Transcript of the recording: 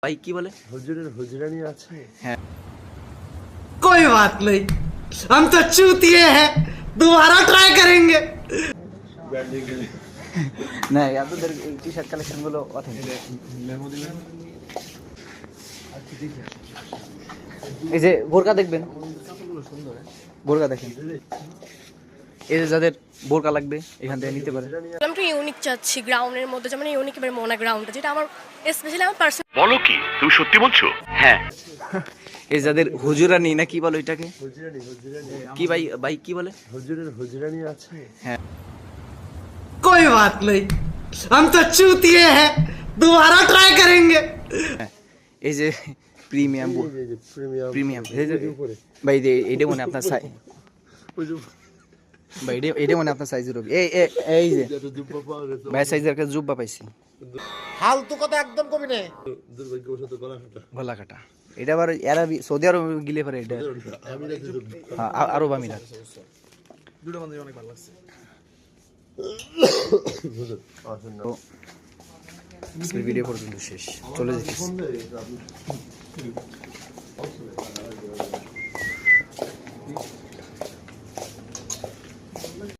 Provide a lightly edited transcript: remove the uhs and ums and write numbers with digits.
भाई की बोले হুজুরের হুজরানি আছে। হ্যাঁ कोई बात नहीं, हम तो चूतिए हैं, दोबारा ट्राई करेंगे। না আপনাদের এই টি শার্ট কালেকশন গুলো অথেন্টিক এই যে বোরকা দেখবেন বোরকা দেখেন এই যে যাদের বোরকা লাগবে এখান থেকে নিতে পারে আমি একটু ইউনিক চাচ্ছি গ্রাউন্ডের মধ্যে, যেমন ইউনিক এবার মোনা গ্রাউন্ডটা, যেটা আমার স্পেশালি আমার পার্সোনাল। বলো কি তুমি সত্যি বলছো? হ্যাঁ এই যাদের হুজুরানি না কি বলো এটাকে হুজরানি হুজরানি কি ভাই ভাই কি বলে হুজুরের হুজরানি আছে। कोई बात नहीं, हम तो चूतिए हैं, दोबारा ट्राई करेंगे। এই যে প্রিমিয়াম এই যে প্রিমিয়াম প্রিমিয়াম উপরে ভাই এটা মনে আপনার সাইজ ওই যে ভাই এটা মনে আপনার সাইজের হবে এই যে যেটা জুব্বা পাওয়া গেছে ভাই সাইজের কাছে জুব্বা পাইছি फालतू কথা একদম কবি না। দুর্ভাগ্যবশত গলা কাটা। গলা কাটা এটা আবার আরবি সৌদি আরব গিলে পারে এটা আমি রাখছি হ্যাঁ আরব আমিরাত হুজুর আসেন না। তো আজকের ভিডিও পর্যন্ত শেষ চলে যেতেছি